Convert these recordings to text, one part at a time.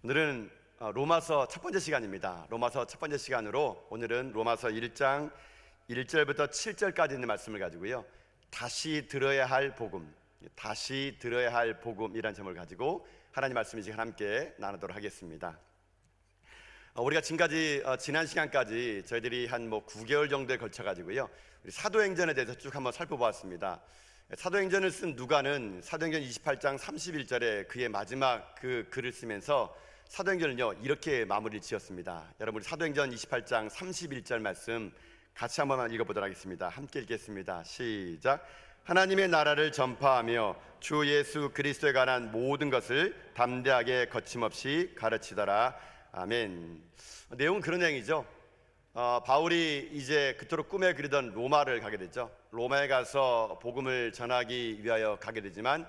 오늘은 로마서 첫 번째 시간입니다. 로마서 첫 번째 시간으로 오늘은 로마서 1장 1절부터 7절까지 있는 말씀을 가지고요, 다시 들어야 할 복음, 다시 들어야 할 복음이라는 제목을 가지고 하나님 말씀을 지금 함께 나누도록 하겠습니다. 우리가 지금까지 지난 시간까지 저희들이 한 9개월 정도에 걸쳐 가지고요, 우리 사도행전에 대해서 쭉 한번 살펴보았습니다. 사도행전을 쓴 누가는 사도행전 28장 31절에 그의 마지막 그 글을 쓰면서 사도행전을요 이렇게 마무리를 지었습니다. 여러분, 우리 사도행전 28장 31절 말씀 같이 한번 읽어보도록 하겠습니다. 함께 읽겠습니다. 시작. 하나님의 나라를 전파하며 주 예수 그리스도에 관한 모든 것을 담대하게 거침없이 가르치더라. 아멘. 내용은 그런 내용이죠. 바울이 이제 그토록 꿈에 그리던 로마를 가게 됐죠. 로마에 가서 복음을 전하기 위하여 가게 되지만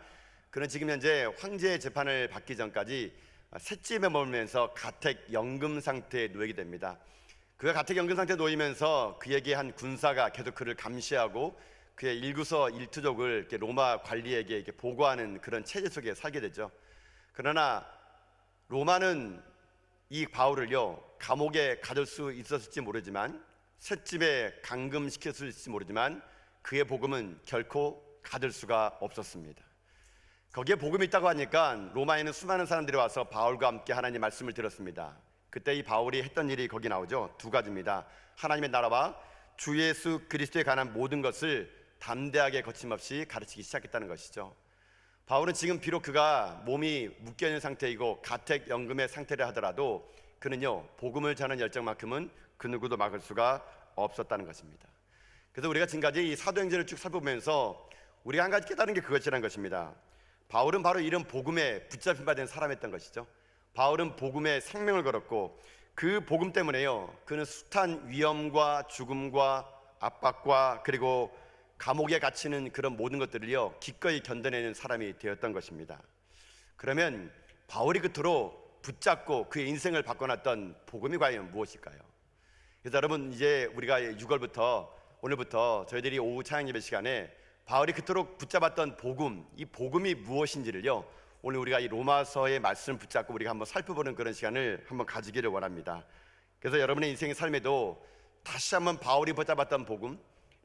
그는 지금 현재 황제의 재판을 받기 전까지 셋집에 머물면서 가택연금 상태에 놓이게 됩니다. 그가 가택연금 상태에 놓이면서 그에게 한 군사가 계속 그를 감시하고 그의 일구서 일투족을 이렇게 로마 관리에게 이렇게 보고하는 그런 체제 속에 살게 되죠. 그러나 로마는 이 바울을요 감옥에 가둘 수 있었을지 모르지만, 셋집에 감금시켰을지 모르지만 그의 복음은 결코 가둘 수가 없었습니다. 거기에 복음이 있다고 하니까 로마에는 수많은 사람들이 와서 바울과 함께 하나님의 말씀을 들었습니다. 그때 이 바울이 했던 일이 거기 나오죠. 두 가지입니다. 하나님의 나라와 주 예수 그리스도에 관한 모든 것을 담대하게 거침없이 가르치기 시작했다는 것이죠. 바울은 지금 비록 그가 몸이 묶여있는 상태이고 가택연금의 상태를 하더라도 그는요 복음을 전하는 열정만큼은 그 누구도 막을 수가 없었다는 것입니다. 그래서 우리가 지금까지 이 사도행전을 쭉 살펴보면서 우리가 한 가지 깨달은 게 그것이라는 것입니다. 바울은 바로 이런 복음에 붙잡힌 바 된 사람이었던 것이죠. 바울은 복음에 생명을 걸었고 그 복음 때문에요 그는 숱한 위험과 죽음과 압박과 그리고 감옥에 갇히는 그런 모든 것들을요 기꺼이 견뎌내는 사람이 되었던 것입니다. 그러면 바울이 그토록 붙잡고 그의 인생을 바꿔놨던 복음이 과연 무엇일까요? 그래서 여러분, 이제 우리가 6월부터 오늘부터 저희들이 오후 찬양 예배 시간에 바울이 그토록 붙잡았던 복음, 이 복음이 무엇인지를요 오늘 우리가 이 로마서의 말씀을 붙잡고 우리가 한번 살펴보는 그런 시간을 한번 가지기를 원합니다. 그래서 여러분의 인생의 삶에도 다시 한번 바울이 붙잡았던 복음,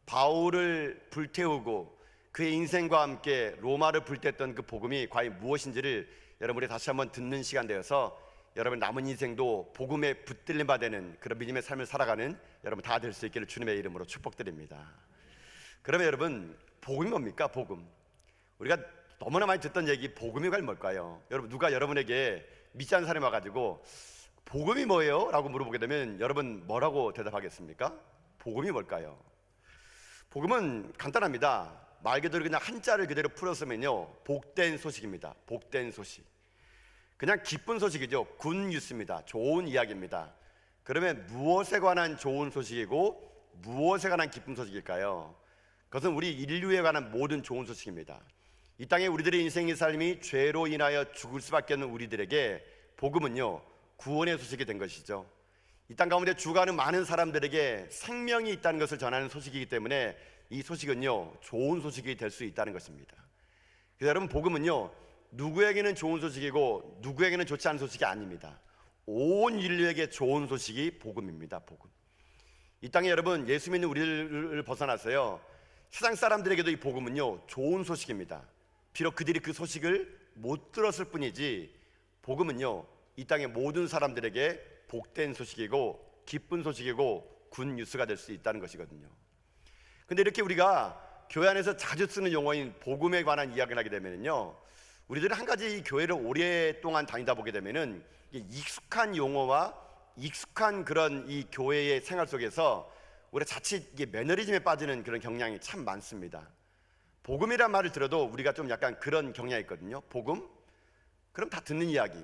바울을 불태우고 그의 인생과 함께 로마를 불태웠던 그 복음이 과연 무엇인지를 여러분이 다시 한번 듣는 시간 되어서 여러분 남은 인생도 복음에 붙들림 받는 그런 믿음의 삶을 살아가는 여러분 다 될 수 있기를 주님의 이름으로 축복드립니다. 그러면 여러분, 복음이 뭡니까? 복음. 우리가 너무나 많이 듣던 얘기, 복음이 과연 뭘까요? 여러분, 누가 여러분에게 믿지 않는 사람이 와가지고 복음이 뭐예요? 라고 물어보게 되면 여러분 뭐라고 대답하겠습니까? 복음이 뭘까요? 복음은 간단합니다. 말 그대로 그냥 한자를 그대로 풀었으면요 복된 소식입니다. 복된 소식, 그냥 기쁜 소식이죠. 굿 뉴스입니다. 좋은 이야기입니다. 그러면 무엇에 관한 좋은 소식이고 무엇에 관한 기쁜 소식일까요? 그것은 우리 인류에 관한 모든 좋은 소식입니다. 이 땅에 우리들의 인생의 삶이 죄로 인하여 죽을 수밖에 없는 우리들에게 복음은요 구원의 소식이 된 것이죠. 이 땅 가운데 죽어가는 많은 사람들에게 생명이 있다는 것을 전하는 소식이기 때문에 이 소식은요 좋은 소식이 될 수 있다는 것입니다. 그래서 여러분, 복음은요 누구에게는 좋은 소식이고 누구에게는 좋지 않은 소식이 아닙니다. 온 인류에게 좋은 소식이 복음입니다. 복음. 이 땅에 여러분, 예수 믿는 우리를 벗어나서요 세상 사람들에게도 이 복음은요 좋은 소식입니다. 비록 그들이 그 소식을 못 들었을 뿐이지 복음은요 이 땅의 모든 사람들에게 복된 소식이고 기쁜 소식이고 굿 뉴스가 될 수 있다는 것이거든요. 근데 이렇게 우리가 교회 안에서 자주 쓰는 용어인 복음에 관한 이야기를 하게 되면요 우리들은 한 가지 이 교회를 오랫동안 다니다 보게 되면은 익숙한 용어와 익숙한 그런 이 교회의 생활 속에서 우리가 자칫 이게 매너리즘에 빠지는 그런 경향이 참 많습니다. 복음이란 말을 들어도 우리가 좀 약간 그런 경향이 있거든요. 복음? 그럼 다 듣는 이야기.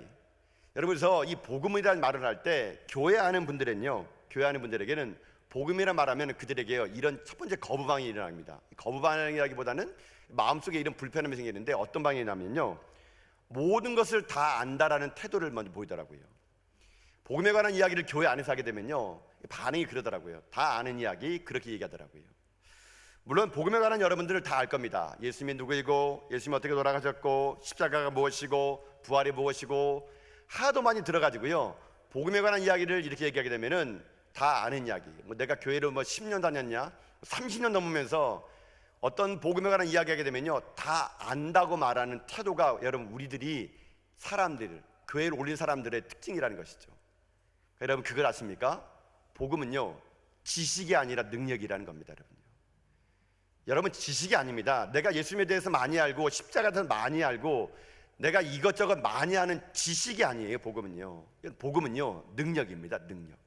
여러분, 그래서 이 복음이라는 말을 할 때 교회 하는 분들은요 교회 하는 분들에게는 복음이란 말하면 그들에게요 이런 첫 번째 거부반응이 일어납니다. 거부반응이라기보다는 마음속에 이런 불편함이 생기는데 어떤 반응이냐면요 모든 것을 다 안다라는 태도를 먼저 보이더라고요. 복음에 관한 이야기를 교회 안에서 하게 되면요 반응이 그러더라고요. 다 아는 이야기, 그렇게 얘기하더라고요. 물론 복음에 관한 여러분들을 다 알 겁니다. 예수님이 누구이고 예수님이 어떻게 돌아가셨고 십자가가 무엇이고 부활이 무엇이고 하도 많이 들어가지고요, 복음에 관한 이야기를 이렇게 얘기하게 되면은 다 아는 이야기. 뭐 내가 교회를 뭐 10년 다녔냐, 30년 넘으면서 어떤 복음에 관한 이야기하게 되면요, 다 안다고 말하는 태도가 여러분 우리들이 사람들, 교회를 올린 사람들의 특징이라는 것이죠. 여러분 그걸 아십니까? 복음은요, 지식이 아니라 능력이라는 겁니다. 여러분 지식이 아닙니다. 내가 예수님에 대해서 많이 알고 십자가에 대해서 많이 알고 내가 이것저것 많이 하는 지식이 아니에요. 복음은요, 복음은요 능력입니다. 능력.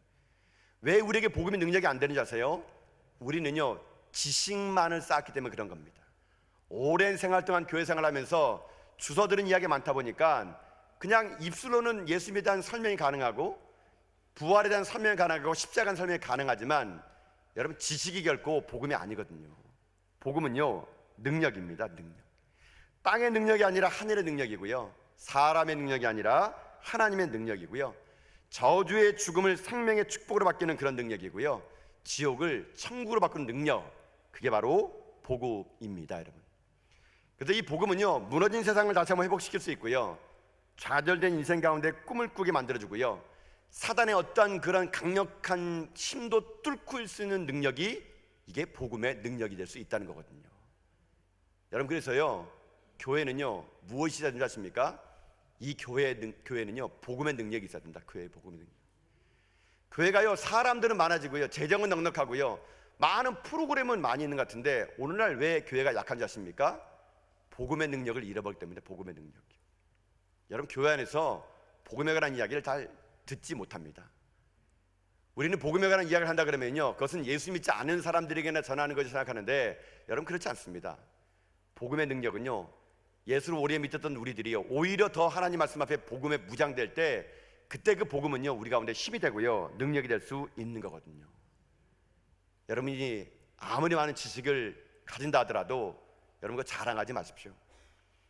왜 우리에게 복음이 능력이 안 되는지 아세요? 우리는요 지식만을 쌓았기 때문에 그런 겁니다. 오랜 생활 동안 교회 생활하면서 주워 들은 이야기가 많다 보니까 그냥 입술로는 예수님에 대한 설명이 가능하고 부활에 대한 설명이 가능하고 십자가에 대한 설명이 가능하지만 여러분 지식이 결코 복음이 아니거든요. 복음은요 능력입니다. 능력. 땅의 능력이 아니라 하늘의 능력이고요, 사람의 능력이 아니라 하나님의 능력이고요, 저주의 죽음을 생명의 축복으로 바뀌는 그런 능력이고요, 지옥을 천국으로 바꾸는 능력, 그게 바로 복음입니다. 여러분, 그래서 이 복음은요 무너진 세상을 다시 한번 회복시킬 수 있고요, 좌절된 인생 가운데 꿈을 꾸게 만들어주고요, 사단의 어떠한 그런 강력한 힘도 뚫고 수 있는 능력이, 이게 복음의 능력이 될 수 있다는 거거든요. 여러분 그래서요 교회는요 무엇이 있어야 된다 하십니까? 이 교회는요 복음의 능력이 있어야 된다. 교회의 복음의 능력. 교회가요 사람들은 많아지고요, 재정은 넉넉하고요, 많은 프로그램은 많이 있는 것 같은데 오늘날 왜 교회가 약한지 아십니까? 복음의 능력을 잃어버리기 때문에. 복음의 능력. 여러분 교회 안에서 복음에 관한 이야기를 잘 듣지 못합니다. 우리는 복음에 관한 이야기를 한다 그러면요 그것은 예수 믿지 않은 사람들에게나 전하는 것이 생각하는데 여러분 그렇지 않습니다. 복음의 능력은요 예수를 오래 믿었던 우리들이요 오히려 더 하나님 말씀 앞에 복음에 무장될 때 그때 그 복음은요 우리 가운데 힘이 되고요 능력이 될 수 있는 거거든요. 여러분이 아무리 많은 지식을 가진다 하더라도 여러분 그거 자랑하지 마십시오.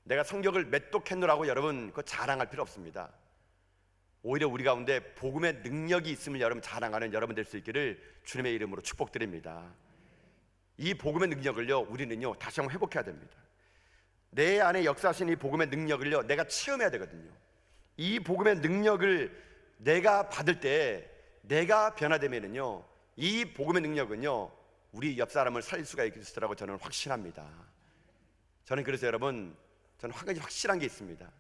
내가 성경을 몇 독했노라고 여러분 그거 자랑할 필요 없습니다. 오히려 우리 가운데 복음의 능력이 있음을 여러분 자랑하는 여러분 될 수 있기를 주님의 이름으로 축복드립니다. 이 복음의 능력을요 우리는요 다시 한번 회복해야 됩니다. 내 안에 역사하신 이 복음의 능력을요 내가 체험해야 되거든요. 이 복음의 능력을 내가 받을 때 내가 변화되면은요 이 복음의 능력은요 우리 옆 사람을 살릴 수가 있으라고 저는 확신합니다. 저는 그래서 여러분 저는 한 가지 확실한 게 있습니다.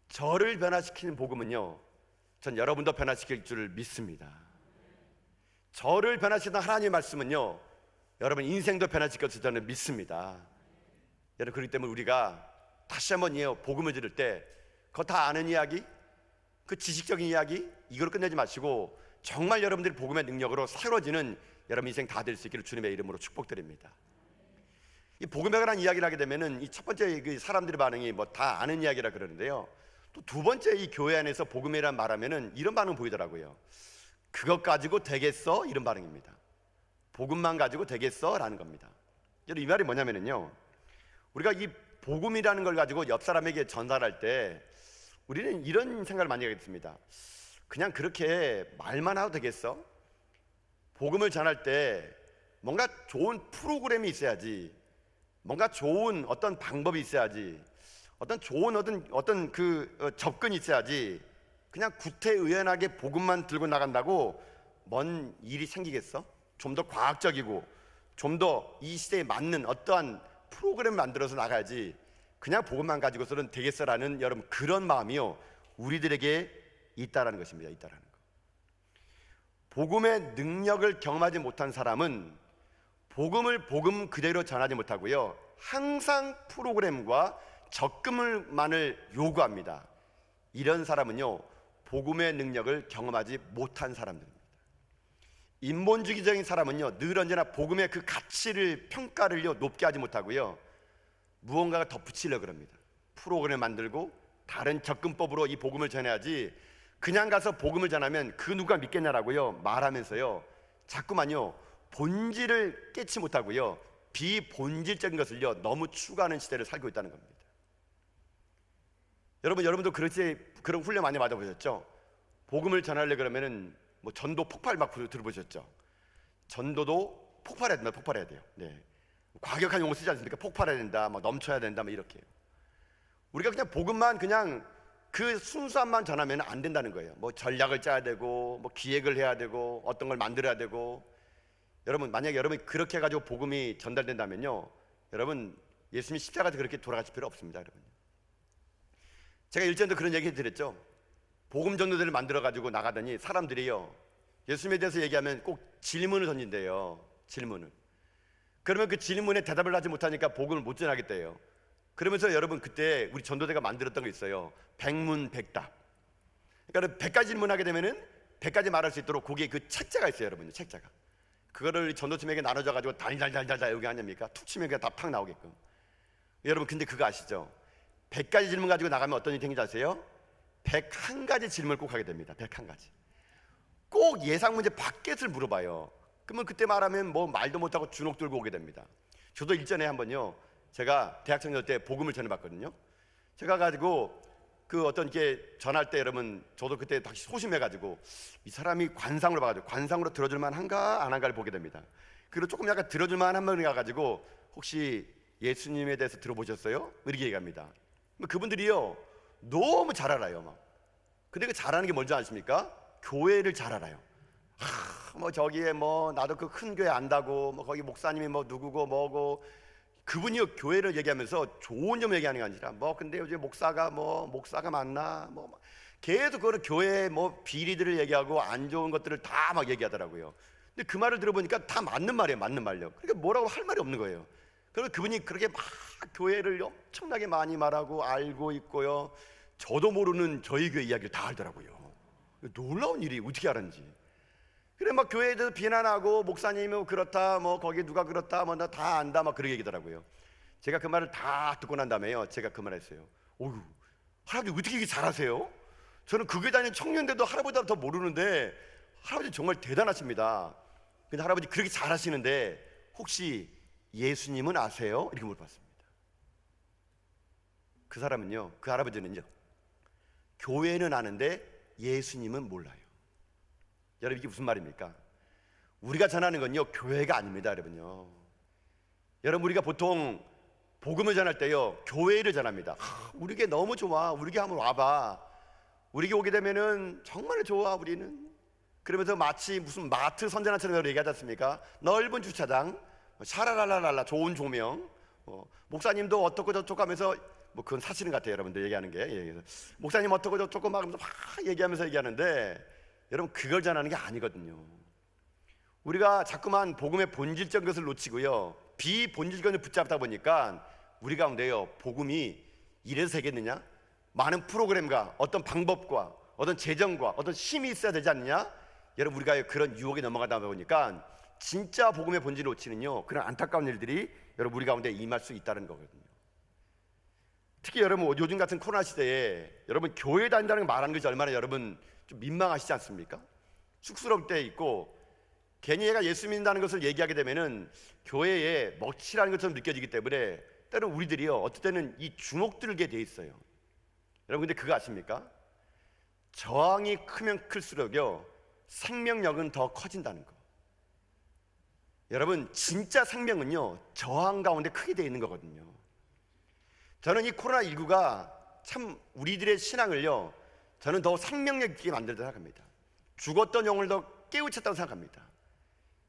저를 변화시키는 복음은요 전 여러분도 변화시킬 줄 믿습니다. 저를 변화시키는 하나님의 말씀은요 여러분 인생도 변화시킬 줄 저는 믿습니다. 여러분 그렇기 때문에 우리가 다시 한번 복음을 들을 때 그거 다 아는 이야기, 그 지식적인 이야기 이걸로 끝내지 마시고 정말 여러분들이 복음의 능력으로 새로워지는 여러분 인생 다 될 수 있기를 주님의 이름으로 축복드립니다. 이 복음에 관한 이야기를 하게 되면은 이 첫 번째 그 사람들의 반응이 뭐 다 아는 이야기라 그러는데요, 또 두 번째 이 교회 안에서 복음이란 말하면은 이런 반응 보이더라고요. 그것 가지고 되겠어? 이런 반응입니다. 복음만 가지고 되겠어? 라는 겁니다. 이 말이 뭐냐면은요 우리가 이 복음이라는 걸 가지고 옆 사람에게 전달할 때 우리는 이런 생각을 많이 하게 됩니다. 그냥 그렇게 말만 해도 되겠어? 복음을 전할 때 뭔가 좋은 프로그램이 있어야지, 뭔가 좋은 어떤 방법이 있어야지, 어떤 좋은 어떤 그 접근이 있어야지, 그냥 구태의연하게 복음만 들고 나간다고 뭔 일이 생기겠어? 좀 더 과학적이고 좀 더 이 시대에 맞는 어떠한 프로그램을 만들어서 나가야지 그냥 복음만 가지고서는 되겠어라는 여러분 그런 마음이요 우리들에게 있다라는 것입니다. 있다라는 거. 복음의 능력을 경험하지 못한 사람은 복음을 복음 그대로 전하지 못하고요 항상 프로그램과 접근만을 요구합니다. 이런 사람은요 복음의 능력을 경험하지 못한 사람들입니다. 인본주의적인 사람은요 늘 언제나 복음의 그 가치를 평가를요 높게 하지 못하고요 무언가가 덧붙이려고 합니다. 프로그램을 만들고 다른 접근법으로 이 복음을 전해야지 그냥 가서 복음을 전하면 그 누가 믿겠냐라고요 말하면서요 자꾸만요 본질을 깨치 못하고요 비본질적인 것을요 너무 추구하는 시대를 살고 있다는 겁니다. 여러분도 그런 훈련 많이 받아보셨죠? 복음을 전하려고 그러면은 뭐 전도 폭발 막 들어보셨죠? 전도도 폭발해야 된다, 폭발해야 돼요. 네. 과격한 용어 쓰지 않습니까? 폭발해야 된다, 막 넘쳐야 된다, 막 이렇게. 우리가 그냥 복음만 그냥 그 순수함만 전하면 안 된다는 거예요. 뭐 전략을 짜야 되고 뭐 기획을 해야 되고 어떤 걸 만들어야 되고. 여러분, 만약에 여러분이 그렇게 해가지고 복음이 전달된다면요, 여러분 예수님이 십자가에서 그렇게 돌아가실 필요 없습니다. 여러분, 제가 일전에도 그런 얘기 드렸죠. 복음 전도대를 만들어가지고 나가더니 사람들이요, 예수님에 대해서 얘기하면 꼭 질문을 던진대요. 질문을. 그러면 그 질문에 대답을 하지 못하니까 복음을 못 전하겠대요. 그러면서 여러분, 그때 우리 전도대가 만들었던 거 있어요. 백문백답. 그러니까 100가지 질문하게 되면은 100가지 말할 수 있도록 거기에 그 책자가 있어요. 여러분, 책자가. 그거를 전도팀에게 나눠줘가지고 달달달달달 여기 아닙니까? 툭 치면 그냥 다 팍 나오게끔. 여러분, 근데 그거 아시죠? 100가지 질문 가지고 나가면 어떤 일이 생긴지 아세요? 101가지 질문을 꼭 하게 됩니다. 101가지. 꼭 예상 문제 밖에서 물어봐요. 그러면 그때 말하면 뭐 말도 못하고 주눅 들고 오게 됩니다. 저도 일전에 한번요, 제가 대학생일 때 복음을 전해봤거든요. 제가 가지고 그 어떤 게 전할 때 여러분, 저도 그때 다시 소심해가지고 이 사람이 관상으로 봐가지고 관상으로 들어줄만 한가 안 한가를 보게 됩니다. 그리고 조금 약간 들어줄만 한 분이 가가지고 혹시 예수님에 대해서 들어보셨어요? 이렇게 얘기합니다. 그분들이요 너무 잘 알아요. 막. 근데 그 잘하는 게 뭔지 아십니까? 교회를 잘 알아요. 뭐 저기에 뭐 나도 그 큰 교회 안다고, 뭐 거기 목사님이 뭐 누구고 뭐고. 그분이요 교회를 얘기하면서 좋은 점 얘기하는 게 아니라 뭐 근데 요즘 목사가 맞나 뭐 계속 그거를 교회 뭐 비리들을 얘기하고 안 좋은 것들을 다 막 얘기하더라고요. 근데 그 말을 들어보니까 다 맞는 말이에요. 맞는 말이요. 그러니까 뭐라고 할 말이 없는 거예요. 그리고 그분이 그렇게 막 교회를 엄청나게 많이 말하고 알고 있고요, 저도 모르는 저희 교회 이야기를 다 알더라고요. 놀라운 일이 어떻게 알았는지. 그래 막 교회에 대해서 비난하고 목사님이 그렇다, 뭐 거기 누가 그렇다, 뭐 나 다 안다, 막 그렇게 얘기더라고요. 제가 그 말을 다 듣고 난 다음에요, 제가 그 말 했어요. 어휴, 할아버지 어떻게 이렇게 잘하세요? 저는 그 교회 다니는 청년들도 할아버지보다 더 모르는데 할아버지 정말 대단하십니다. 근데 할아버지 그렇게 잘하시는데 혹시 예수님은 아세요? 이렇게 물어봤습니다. 그 사람은요, 그 할아버지는요, 교회는 아는데 예수님은 몰라요. 여러분, 이게 무슨 말입니까? 우리가 전하는 건요 교회가 아닙니다. 여러분요, 여러분 우리가 보통 복음을 전할 때요 교회를 전합니다. 우리 교회 너무 좋아, 우리 교회 한번 와봐, 우리 교회 오게 되면은 정말 좋아 우리는. 그러면서 마치 무슨 마트 선전한처럼 얘기하지 않습니까? 넓은 주차장, 샤라랄라랄라 좋은 조명, 목사님도 어떻고 저쩌고 하면서, 뭐 그건 사실인 것 같아요. 여러분들 얘기하는 게 목사님 어떻고 저쩌고 막 얘기하면서 얘기하는데, 여러분 그걸 전하는 게 아니거든요. 우리가 자꾸만 복음의 본질적인 것을 놓치고요 비본질적인 것을 붙잡다 보니까 우리 가운데요 복음이 이래서 되겠느냐, 많은 프로그램과 어떤 방법과 어떤 재정과 어떤 힘이 있어야 되지 않느냐. 여러분 우리가 그런 유혹에 넘어가다 보니까 진짜 복음의 본질을 놓치는요 그런 안타까운 일들이 여러분 우리 가운데 임할 수 있다는 거거든요. 특히 여러분 요즘 같은 코로나 시대에 여러분 교회 다닌다는 걸 말하는 것이 얼마나 여러분 좀 민망하시지 않습니까? 쑥스러울 때 있고, 괜히 얘가 예수 믿는다는 것을 얘기하게 되면은 교회에 먹칠하는 것처럼 느껴지기 때문에 때로는 우리들이요 어떨 때는 이 주눅 들게 돼 있어요. 여러분 근데 그거 아십니까? 저항이 크면 클수록요 생명력은 더 커진다는 거. 여러분 진짜 생명은요 저항 가운데 크게 돼 있는 거거든요. 저는 이 코로나19가 참 우리들의 신앙을요 저는 더 생명력 있게 만들었다고 생각합니다. 죽었던 영을 더 깨우쳤다고 생각합니다.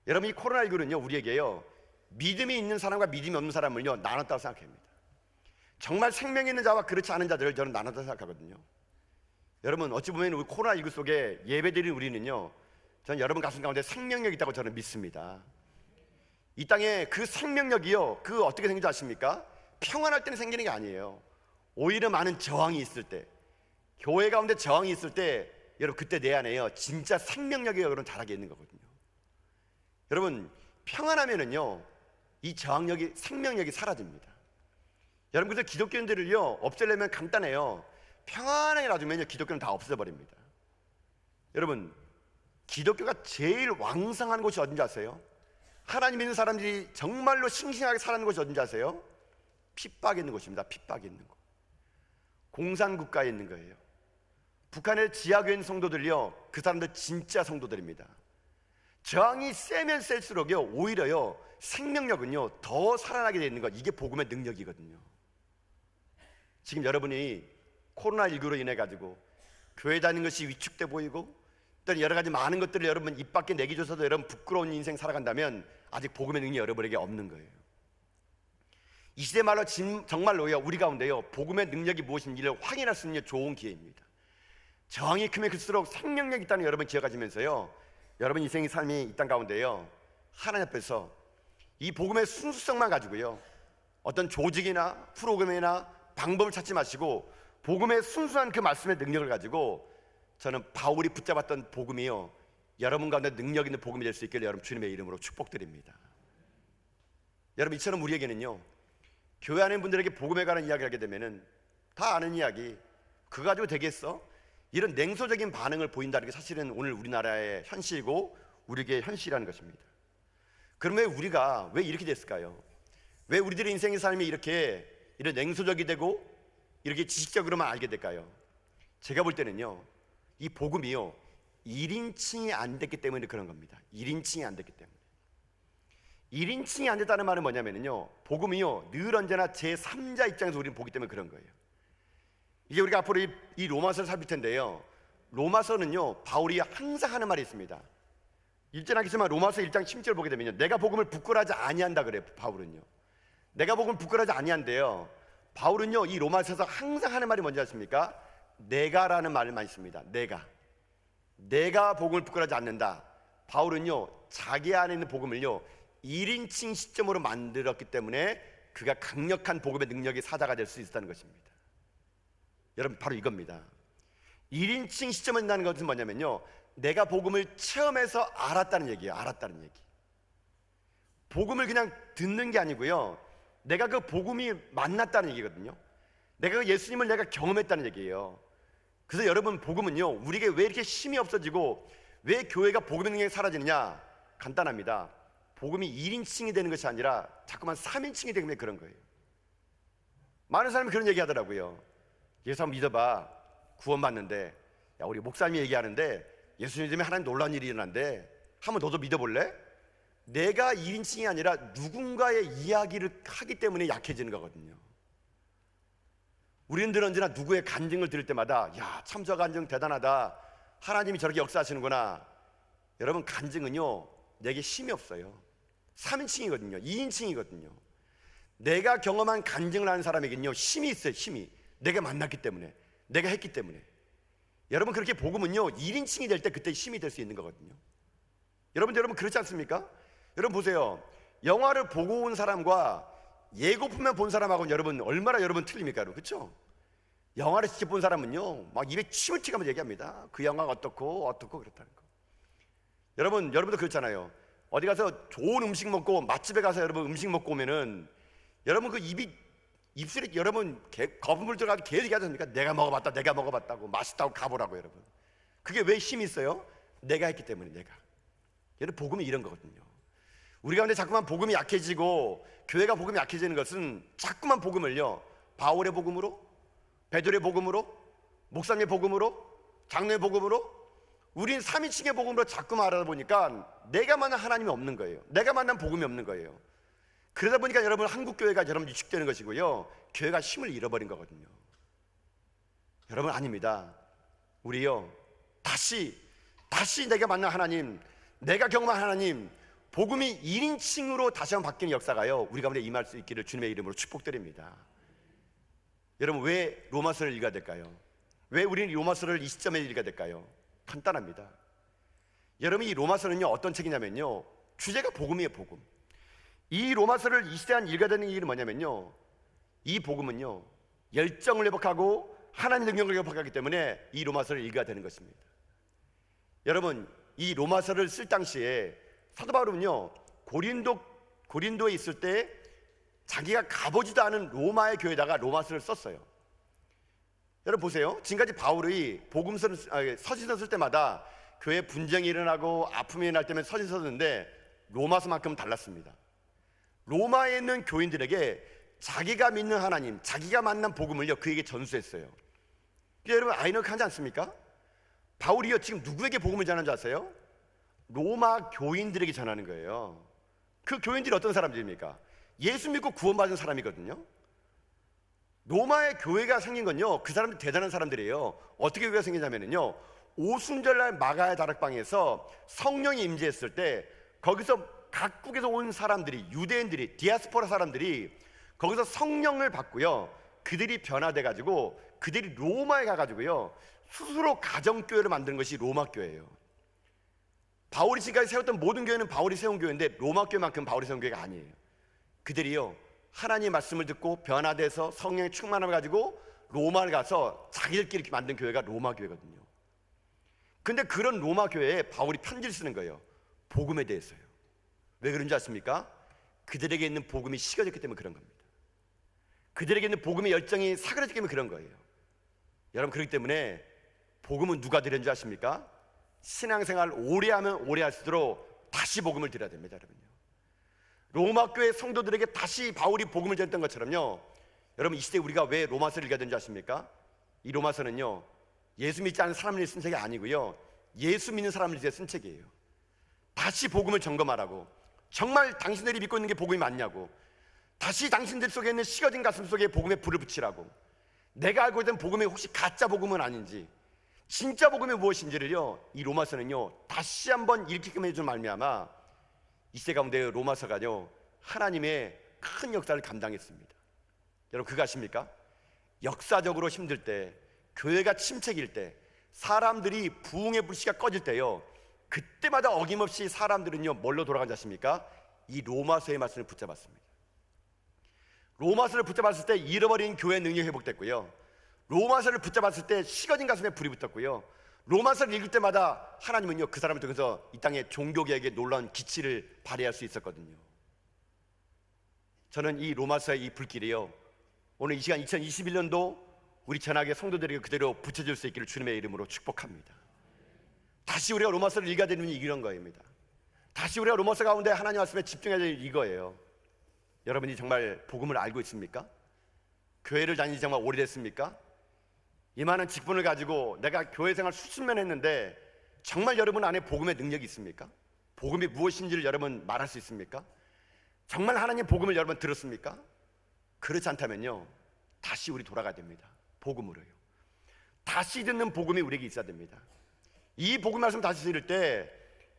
여러분 이 코로나19는요 우리에게요 믿음이 있는 사람과 믿음이 없는 사람을요 나눴다고 생각합니다. 정말 생명 있는 자와 그렇지 않은 자들을 저는 나눴다고 생각하거든요. 여러분 어찌 보면 우리 코로나19 속에 예배드린 우리는요 저는 여러분 가슴 가운데 생명력이 있다고 저는 믿습니다. 이 땅에 그 생명력이요 그 어떻게 생긴지 아십니까? 평안할 때는 생기는 게 아니에요. 오히려 많은 저항이 있을 때, 교회 가운데 저항이 있을 때 여러분 그때 내 안에요 진짜 생명력이 여러분 자라게 있는 거거든요. 여러분 평안하면은요 이 저항력이, 생명력이 사라집니다. 여러분 그래서 기독교인들을요 없애려면 간단해요. 평안하게 놔두면요 기독교는 다 없애버립니다. 여러분 기독교가 제일 왕성한 곳이 어딘지 아세요? 하나님 믿는 사람들이 정말로 싱싱하게 살아가는 곳이 어딘지 아세요? 핍박에 있는 곳입니다. 핍박에 있는 곳, 공산국가에 있는 거예요. 북한의 지하교회 있는 성도들이요 그 사람들 진짜 성도들입니다. 저항이 세면 셀수록요 오히려요 생명력은요 더 살아나게 되어 있는 것, 이게 복음의 능력이거든요. 지금 여러분이 코로나19로 인해 가지고 교회 다니는 것이 위축돼 보이고 또 여러 가지 많은 것들을 여러분 입 밖에 내기줘서도 여러분 부끄러운 인생 살아간다면 아직 복음의 능력이 여러분에게 없는 거예요. 이 시대 말로 정말로요, 우리 가운데요 복음의 능력이 무엇인지를 확인할 수 있는 좋은 기회입니다. 저항이 크면 클수록 생명력이 있다는 여러분 기억하시면서요, 여러분 인생의 삶이 이 땅 가운데요 하나님 앞에서 이 복음의 순수성만 가지고요 어떤 조직이나 프로그램이나 방법을 찾지 마시고 복음의 순수한 그 말씀의 능력을 가지고 저는 바울이 붙잡았던 복음이요 여러분 가운데 능력 있는 복음이 될 수 있기를 여러분 주님의 이름으로 축복드립니다. 여러분 이처럼 우리에게는요 교회 안에 분들에게 복음에 관한 이야기를 하게 되면은 다 아는 이야기 그거 가지고 되겠어? 이런 냉소적인 반응을 보인다는 게 사실은 오늘 우리나라의 현실이고 우리에게 현실이라는 것입니다. 그러면 우리가 왜 이렇게 됐을까요? 왜 우리들의 인생의 삶이 이렇게 이런 냉소적이 되고 이렇게 지식적으로만 알게 될까요? 제가 볼 때는요 이 복음이요 1인칭이 안 됐기 때문에 그런 겁니다. 1인칭이 안 됐기 때문에. 1인칭이 안 됐다는 말은 뭐냐면요 복음이요 늘 언제나 제3자 입장에서 우리는 보기 때문에 그런 거예요. 이제 우리가 앞으로 이 로마서를 살필 텐데요 로마서는요 바울이 항상 하는 말이 있습니다. 일전하겠지만 로마서 1장 10절 보게 되면요 내가 복음을 부끄러워하지 아니한다 그래요. 바울은요 내가 복음을 부끄러워하지 아니한대요. 바울은요 이 로마서에서 항상 하는 말이 뭔지 아십니까? 내가라는 말을 많이 씁니다. 내가 복음을 부끄러워하지 않는다. 바울은요 자기 안에 있는 복음을요 1인칭 시점으로 만들었기 때문에 그가 강력한 복음의 능력의 사자가 될 수 있었다는 것입니다. 여러분 바로 이겁니다. 1인칭 시점을 된다는 것은 뭐냐면요 내가 복음을 체험해서 알았다는 얘기예요. 알았다는 얘기. 복음을 그냥 듣는 게 아니고요 내가 그 복음이 만났다는 얘기거든요. 내가 그 예수님을 내가 경험했다는 얘기예요. 그래서 여러분 복음은요 우리에게 왜 이렇게 힘이 없어지고 왜 교회가 복음의 능력이 사라지느냐? 간단합니다. 복음이 1인칭이 되는 것이 아니라 자꾸만 3인칭이 되기 때문에 그런 거예요. 많은 사람이 그런 얘기 하더라고요. 예수 한번 믿어봐. 구원받는데 야 우리 목사님이 얘기하는데 예수님 때문에 하나님 놀라운 일이 일어난대. 한번 너도 믿어볼래? 내가 1인칭이 아니라 누군가의 이야기를 하기 때문에 약해지는 거거든요. 우리는 언제나 누구의 간증을 들을 때마다 야 참 저 간증 대단하다. 하나님이 저렇게 역사하시는구나. 여러분 간증은요 내게 힘이 없어요. 3인칭이거든요 2인칭이거든요 내가 경험한 간증을 하는 사람에게는요 힘이 있어요. 힘이 내가 만났기 때문에 내가 했기 때문에. 여러분 그렇게 복음은요 1인칭이 될 때 그때 힘이 될 수 있는 거거든요. 여러분 그렇지 않습니까? 여러분 보세요. 영화를 보고 온 사람과 예고편만 본 사람하고는 여러분 얼마나 여러분 틀립니까? 여러분 그렇죠? 영화를 직접 본 사람은요 막 입에 침을 튀가면서 얘기합니다. 그 영화가 어떻고 그렇다는 거. 여러분도 그렇잖아요. 어디 가서 좋은 음식 먹고 맛집에 가서 여러분 음식 먹고 오면은 여러분 그 입술에 여러분 거품을 들어가서 계속 얘기하지 않습니까? 내가 먹어봤다고 맛있다고 가보라고. 여러분 그게 왜 힘이 있어요? 내가 했기 때문에. 내가. 여러분 복음이 이런 거거든요. 우리 가운데 자꾸만 복음이 약해지고 교회가 복음이 약해지는 것은 자꾸만 복음을요 바울의 복음으로, 베드로의 복음으로, 목사님의 복음으로, 장로의 복음으로 우린 3인칭의 복음으로 자꾸만 알아다 보니까 내가 만난 하나님이 없는 거예요. 내가 만난 복음이 없는 거예요. 그러다 보니까 여러분 한국교회가 여러분 위축되는 것이고요 교회가 힘을 잃어버린 거거든요. 여러분 아닙니다. 우리요 다시 내가 만난 하나님, 내가 경험한 하나님, 복음이 1인칭으로 다시 한번 바뀌는 역사가요 우리 가운데 임할 수 있기를 주님의 이름으로 축복드립니다. 여러분 왜 로마서를 읽어야 될까요? 왜 우리는 로마서를 이 시점에 읽어야 될까요? 간단합니다. 여러분 이 로마서는요 어떤 책이냐면요 주제가 복음이에요. 복음. 이 로마서를 이 시대에 읽어야 되는 이유는 뭐냐면요 이 복음은요 열정을 회복하고 하나님의 능력을 회복하기 때문에 이 로마서를 읽어야 되는 것입니다. 여러분 이 로마서를 쓸 당시에 사도 바울은요 고린도에 있을 때 자기가 가보지도 않은 로마의 교회에다가 로마서를 썼어요. 여러분 보세요. 지금까지 바울이 서신서 쓸 때마다 교회 분쟁이 일어나고 아픔이 일어날 때면 서신서 썼는데 로마서만큼은 달랐습니다. 로마에 있는 교인들에게 자기가 믿는 하나님, 자기가 만난 복음을요 그에게 전수했어요. 여러분 아이러니하지 않습니까? 바울이요 지금 누구에게 복음을 전하는 줄 아세요? 로마 교인들에게 전하는 거예요. 그 교인들이 어떤 사람들입니까? 예수 믿고 구원받은 사람이거든요. 로마의 교회가 생긴 건요, 그 사람들 대단한 사람들이에요. 어떻게 교회가 생기냐면요, 오순절날 마가의 다락방에서 성령이 임재했을 때 거기서 각국에서 온 사람들이, 유대인들이, 디아스포라 사람들이 거기서 성령을 받고요, 그들이 변화돼 가지고 그들이 로마에 가가지고요 스스로 가정교회를 만드는 것이 로마 교회예요. 바울이 지금까지 세웠던 모든 교회는 바울이 세운 교회인데 로마 교회만큼 바울이 세운 교회가 아니에요. 그들이요 하나님의 말씀을 듣고 변화돼서 성령의 충만함을 가지고 로마를 가서 자기들끼리 이렇게 만든 교회가 로마 교회거든요. 근데 그런 로마 교회에 바울이 편지를 쓰는 거예요. 복음에 대해서요. 왜 그런지 아십니까? 그들에게 있는 복음이 식어졌기 때문에 그런 겁니다. 그들에게 있는 복음의 열정이 사그라졌기 때문에 그런 거예요. 여러분, 그렇기 때문에 복음은 누가 드렸는지 아십니까? 신앙생활 오래 하면 오래 할수록 다시 복음을 드려야 됩니다. 여러분요, 로마 교회 성도들에게 다시 바울이 복음을 전했던 것처럼요, 여러분 이 시대에 우리가 왜 로마서를 읽어야 되는지 아십니까? 이 로마서는요 예수 믿지 않는 사람들이 쓴 책이 아니고요, 예수 믿는 사람들이 쓴 책이에요. 다시 복음을 점검하라고, 정말 당신들이 믿고 있는 게 복음이 맞냐고, 다시 당신들 속에 있는 식어진 가슴 속에 복음의 불을 붙이라고, 내가 알고 있던 복음이 혹시 가짜 복음은 아닌지, 진짜 복음이 무엇인지를요 이 로마서는요 다시 한번 읽히게끔 해준 말미암아 이 시대 가운데 로마서가요 하나님의 큰 역사를 감당했습니다. 여러분, 그거 아십니까? 역사적으로 힘들 때, 교회가 침체일 때, 사람들이 부흥의 불씨가 꺼질 때요, 그때마다 어김없이 사람들은요 뭘로 돌아간지 아십니까? 이 로마서의 말씀을 붙잡았습니다. 로마서를 붙잡았을 때 잃어버린 교회의 능력이 회복됐고요, 로마서를 붙잡았을 때 식어진 가슴에 불이 붙었고요, 로마서를 읽을 때마다 하나님은요 그 사람을 통해서 이 땅의 종교개혁에 놀라운 기치를 발휘할 수 있었거든요. 저는 이 로마서의 이 불길이요 오늘 이 시간 2021년도 우리 전하계 성도들에게 그대로 붙여질 수 있기를 주님의 이름으로 축복합니다. 다시 우리가 로마서를 읽어야 되는 이유는 이런 거입니다. 다시 우리가 로마서 가운데 하나님 말씀에 집중해야 될 이거예요. 여러분이 정말 복음을 알고 있습니까? 교회를 다니지 정말 오래됐습니까? 이만한 직분을 가지고 내가 교회 생활 수십년 했는데 정말 여러분 안에 복음의 능력이 있습니까? 복음이 무엇인지를 여러분 말할 수 있습니까? 정말 하나님 복음을 여러분 들었습니까? 그렇지 않다면요 다시 우리 돌아가야 됩니다. 복음으로요. 다시 듣는 복음이 우리에게 있어야 됩니다. 이 복음 말씀 다시 들을 때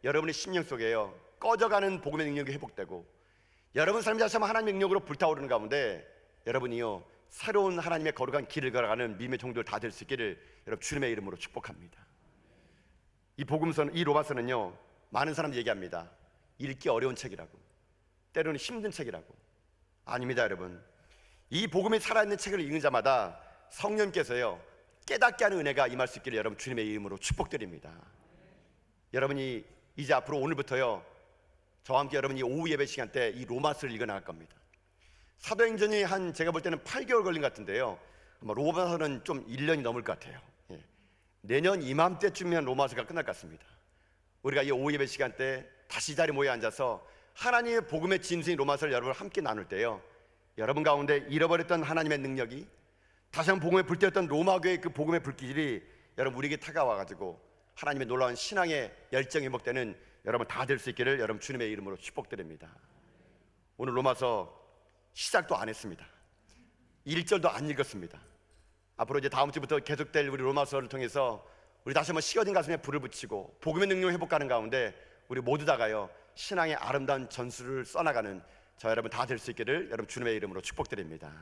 여러분의 심령 속에요 꺼져가는 복음의 능력이 회복되고, 여러분 삶이 다시 한번 하나님의 능력으로 불타오르는 가운데 여러분이요 새로운 하나님의 거룩한 길을 걸어가는 믿음의 종들 다 될 수 있기를 여러분 주님의 이름으로 축복합니다. 이 복음서는, 이 로마서는요 많은 사람들이 얘기합니다. 읽기 어려운 책이라고, 때로는 힘든 책이라고. 아닙니다. 여러분, 이 복음이 살아있는 책을 읽는 자마다 성령께서요 깨닫게 하는 은혜가 임할 수 있기를 여러분 주님의 이름으로 축복드립니다. 여러분이 이제 앞으로 오늘부터요 저와 함께 여러분이 오후 예배 시간 때 이 로마서를 읽어 나갈 겁니다. 사도행전이 한 제가 볼 때는 8개월 걸린 것 같은데요, 로마서는 좀 1년이 넘을 것 같아요. 내년 이맘때쯤이면 로마서가 끝날 것 같습니다. 우리가 이 오후 예배 시간 때 다시 이 자리에 모여 앉아서 하나님의 복음의 진수인 로마서를 여러분 함께 나눌 때요, 여러분 가운데 잃어버렸던 하나님의 능력이, 다시 한번 복음에 불태웠던 로마교의 그 복음의 불길이 여러분 우리에게 다가와가지고 하나님의 놀라운 신앙의 열정이 회복되는 여러분 다 될 수 있기를 여러분 주님의 이름으로 축복드립니다. 오늘 로마서 시작도 안 했습니다. 1절도 안 읽었습니다. 앞으로 이제 다음 주부터 계속될 우리 로마서를 통해서 우리 다시 한번 식어진 가슴에 불을 붙이고 복음의 능력을 회복하는 가운데 우리 모두 다가요 신앙의 아름다운 전술을 써나가는 저 여러분 다 될 수 있기를 여러분 주님의 이름으로 축복드립니다.